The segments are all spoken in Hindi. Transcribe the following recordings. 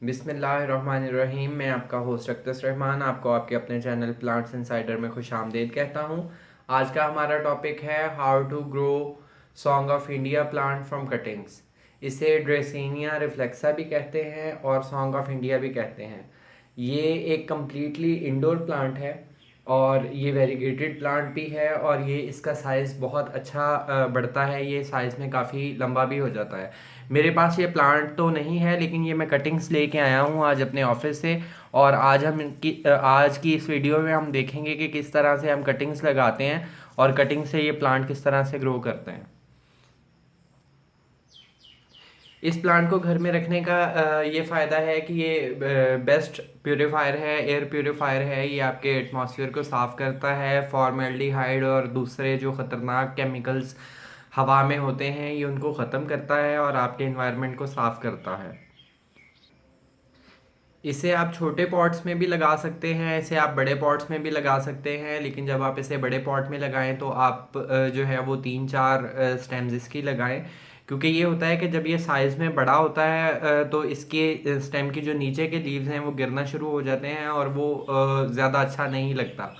बिस्मिल्लाहिर्रहमानिर्रहीम। मैं आपका होस्ट अख्तस रहमान आपको आपके अपने चैनल प्लांट्स इनसाइडर में खुश आमदीद कहता हूँ। आज का हमारा टॉपिक है how to grow song of India plant from cuttings. इसे ड्रेसिनिया रिफ्लेक्सा भी कहते हैं और सॉन्ग ऑफ इंडिया भी कहते हैं। ये एक कम्प्लीटली इंडोर प्लांट है और ये वेरीगेटेड प्लांट भी है और ये इसका साइज़ बहुत अच्छा बढ़ता है। ये साइज़ में काफ़ी लंबा भी हो जाता है। मेरे पास ये प्लांट तो नहीं है लेकिन ये मैं कटिंग्स लेके आया हूँ आज अपने ऑफिस से। और आज की इस वीडियो में हम देखेंगे कि किस तरह से हम कटिंग्स लगाते हैं और कटिंग से ये प्लांट किस तरह से ग्रो करते हैं। इस प्लांट को घर में रखने का ये फ़ायदा है कि ये बेस्ट प्योरीफायर है, एयर प्योरीफायर है। ये आपके एटमॉस्फेयर को साफ़ करता है। फॉर्मेल्डिहाइड और दूसरे जो ख़तरनाक केमिकल्स हवा में होते हैं ये उनको ख़त्म करता है और आपके इन्वायरमेंट को साफ़ करता है। इसे आप छोटे पॉट्स में भी लगा सकते हैं, इसे आप बड़े पॉट्स में भी लगा सकते हैं, लेकिन जब आप इसे बड़े पॉट में लगाएं तो आप जो है वो 3-4 स्टेम्स इसकी लगाएं। क्योंकि ये होता है कि जब ये साइज़ में बड़ा होता है तो इसके स्टेम की जो नीचे के लीव्स हैं वो गिरना शुरू हो जाते हैं और वो ज़्यादा अच्छा नहीं लगता।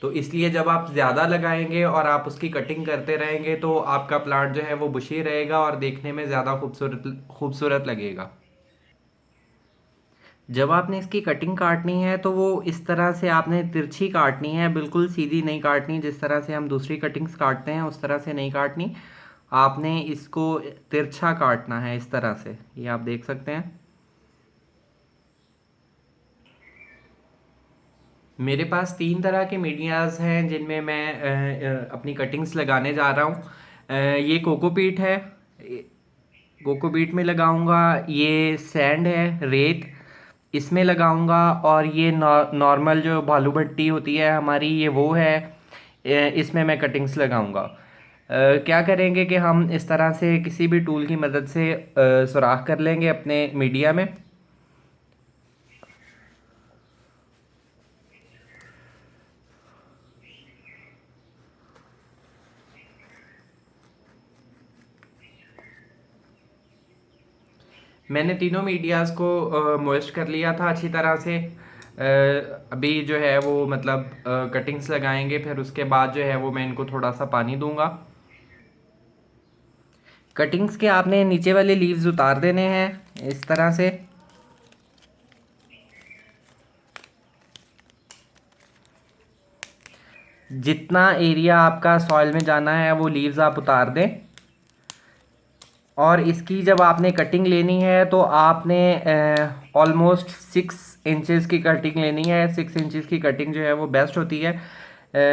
तो इसलिए जब आप ज़्यादा लगाएंगे और आप उसकी कटिंग करते रहेंगे तो आपका प्लांट जो है वो बुशी रहेगा और देखने में ज़्यादा खूबसूरत खूबसूरत लगेगा। जब आपने इसकी कटिंग काटनी है तो वो इस तरह से आपने तिरछी काटनी है, बिल्कुल सीधी नहीं काटनी। जिस तरह से हम दूसरी कटिंग्स काटते हैं उस तरह से नहीं काटनी। आपने इसको तिरछा काटना है इस तरह से। ये आप देख सकते हैं। मेरे पास 3 तरह के मीडियाज़ हैं जिनमें मैं अपनी कटिंग्स लगाने जा रहा हूँ। ये कोकोपीट है, कोकोपीट में लगाऊंगा। ये सैंड है, रेत, इसमें लगाऊंगा। और ये नॉर्मल जो बालू भट्टी होती है हमारी, ये वो है, इसमें मैं कटिंग्स लगाऊंगा। क्या करेंगे कि हम इस तरह से किसी भी टूल की मदद से सुराख कर लेंगे अपने मीडिया में। मैंने तीनों मीडियाज़ को मॉइस्ट कर लिया था अच्छी तरह से। अभी जो है वो मतलब कटिंग्स लगाएंगे, फिर उसके बाद जो है वो मैं इनको थोड़ा सा पानी दूंगा। कटिंग्स के आपने नीचे वाले लीव्स उतार देने हैं इस तरह से। जितना एरिया आपका सॉइल में जाना है वो लीव्स आप उतार दें। और इसकी जब आपने कटिंग लेनी है तो आपने ऑलमोस्ट 6 इंचज़ की कटिंग लेनी है। 6 इंचज़ की कटिंग जो है वो बेस्ट होती है।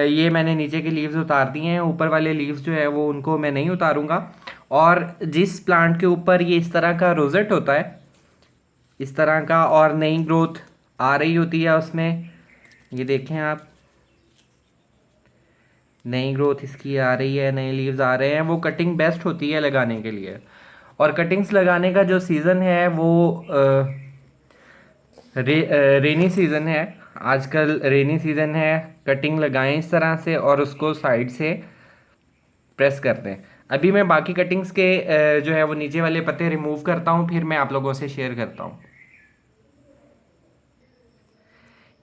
ये मैंने नीचे के लीव्स उतार दिए हैं, ऊपर वाले लीव्स जो है वो उनको मैं नहीं उतारूंगा। और जिस प्लांट के ऊपर ये इस तरह का रोजेट होता है, इस तरह का, और नई ग्रोथ आ रही होती है उसमें, ये देखें आप, नई ग्रोथ इसकी आ रही है, नए लीव्स आ रहे हैं, वो कटिंग बेस्ट होती है लगाने के लिए। और कटिंग्स लगाने का जो सीज़न है वो रेनी सीज़न है। आजकल रेनी सीज़न है। कटिंग लगाएं इस तरह से और उसको साइड से प्रेस कर दें। अभी मैं बाकी कटिंग्स के जो है वो नीचे वाले पत्ते रिमूव करता हूँ, फिर मैं आप लोगों से शेयर करता हूँ।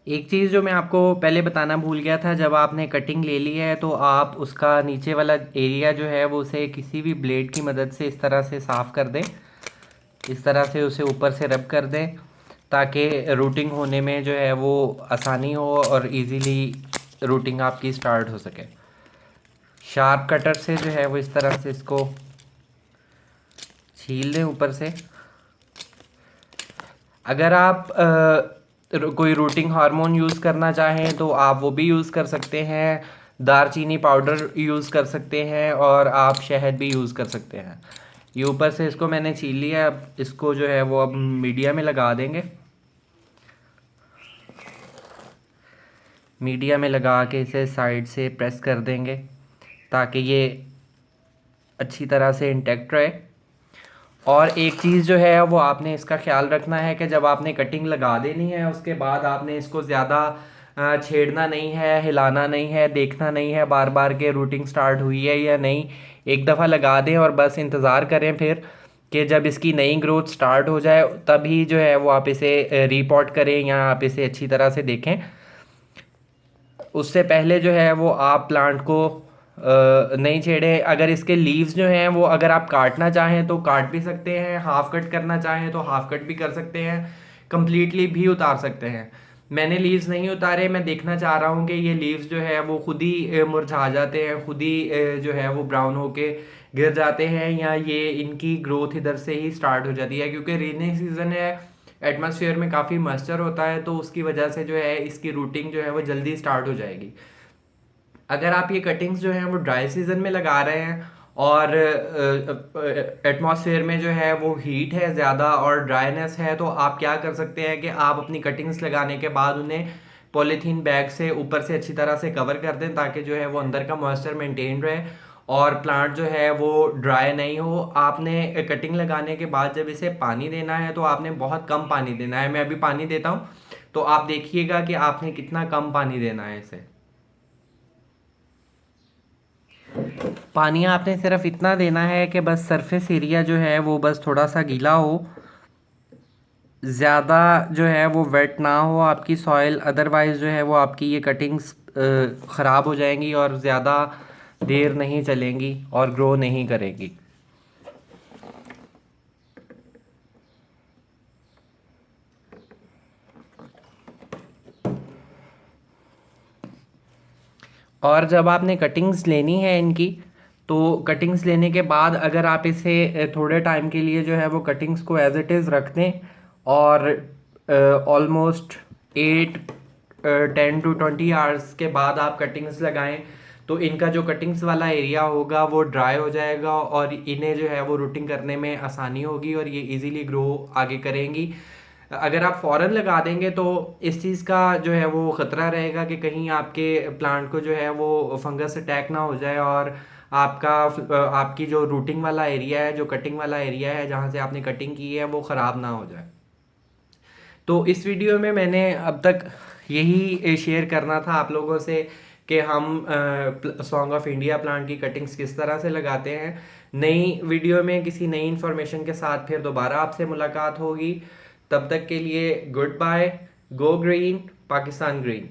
एक चीज़ जो मैं आपको पहले बताना भूल गया था, जब आपने कटिंग ले ली है तो आप उसका नीचे वाला एरिया जो है वो उसे किसी भी ब्लेड की मदद से इस तरह से साफ़ कर दें। इस तरह से उसे ऊपर से रब कर दें ताकि रूटिंग होने में जो है वो आसानी हो और इजीली रूटिंग आपकी स्टार्ट हो सके। शार्प कटर से जो है वो इस तरह से इसको छील दें ऊपर से। अगर आप कोई रूटिंग हार्मोन यूज़ करना चाहें तो आप वो भी यूज़ कर सकते हैं। दारचीनी पाउडर यूज़ कर सकते हैं और आप शहद भी यूज़ कर सकते हैं। ये ऊपर से इसको मैंने छील लिया। अब इसको जो है वो अब मीडिया में लगा देंगे। मीडिया में लगा के इसे साइड से प्रेस कर देंगे ताकि ये अच्छी तरह से इंटैक्ट रहे। और एक चीज़ जो है वो आपने इसका ख्याल रखना है कि जब आपने कटिंग लगा देनी है उसके बाद आपने इसको ज़्यादा छेड़ना नहीं है, हिलाना नहीं है, देखना नहीं है बार बार के रूटिंग स्टार्ट हुई है या नहीं। एक दफ़ा लगा दें और बस इंतज़ार करें फिर कि जब इसकी नई ग्रोथ स्टार्ट हो जाए तभी जो है वो आप इसे रिपोर्ट करें या आप इसे अच्छी तरह से देखें। उससे पहले जो है वो आप प्लांट को नहीं छेड़ें। अगर इसके लीव्स जो हैं वो अगर आप काटना चाहें तो काट भी सकते हैं, हाफ कट करना चाहें तो हाफ कट भी कर सकते हैं, कंप्लीटली भी उतार सकते हैं। मैंने लीव्स नहीं उतारे, मैं देखना चाह रहा हूँ कि ये लीव्स जो है वो खुद ही मुरझा जाते हैं, खुद ही जो है वो ब्राउन होके गिर जाते हैं, या ये इनकी ग्रोथ इधर से ही स्टार्ट हो जाती है। क्योंकि रेनी सीजन है, एटमॉस्फेयर में काफ़ी मॉइस्चर होता है, तो उसकी वजह से जो है इसकी रूटिंग जो है वो जल्दी स्टार्ट हो जाएगी। अगर आप ये कटिंग्स जो हैं वो ड्राई सीजन में लगा रहे हैं और एटमॉस्फेयर में जो है वो हीट है ज़्यादा और ड्राइनेस है, तो आप क्या कर सकते हैं कि आप अपनी कटिंग्स लगाने के बाद उन्हें पॉलीथीन बैग से ऊपर से अच्छी तरह से कवर कर दें, ताकि जो है वो अंदर का मॉइस्चर मेंटेन रहे और प्लांट जो है वो ड्राई नहीं हो। आपने कटिंग लगाने के बाद जब इसे पानी देना है तो आपने बहुत कम पानी देना है। मैं अभी पानी देता हूँ तो आप देखिएगा कि आपने कितना कम पानी देना है इसे। पानी आपने सिर्फ इतना देना है कि बस सरफेस एरिया जो है वो बस थोड़ा सा गीला हो, ज़्यादा जो है वो वेट ना हो आपकी सॉइल, अदरवाइज़ जो है वो आपकी ये कटिंग्स ख़राब हो जाएंगी और ज़्यादा देर नहीं चलेंगी और ग्रो नहीं करेगी। और जब आपने कटिंग्स लेनी है इनकी, तो कटिंग्स लेने के बाद अगर आप इसे थोड़े टाइम के लिए जो है वो कटिंग्स को एज इट इज़ रख दें और ऑलमोस्ट 8 10 to 20 आवर्स के बाद आप कटिंग्स लगाएं, तो इनका जो कटिंग्स वाला एरिया होगा वो ड्राई हो जाएगा और इन्हें जो है वो रूटिंग करने में आसानी होगी और ये इजीली ग्रो आगे करेंगी। अगर आप फ़ौरन लगा देंगे तो इस चीज़ का जो है वो ख़तरा रहेगा कि कहीं आपके प्लांट को जो है वो फंगस अटैक ना हो जाए और आपका आपकी जो रूटिंग वाला एरिया है, जो कटिंग वाला एरिया है जहाँ से आपने कटिंग की है, वो ख़राब ना हो जाए। तो इस वीडियो में मैंने अब तक यही शेयर करना था आप लोगों से कि हम सॉन्ग ऑफ इंडिया प्लांट की कटिंग्स किस तरह से लगाते हैं। नई वीडियो में किसी नई इन्फॉर्मेशन के साथ फिर दोबारा आपसे मुलाकात होगी। तब तक के लिए goodbye. Go green, Pakistan green.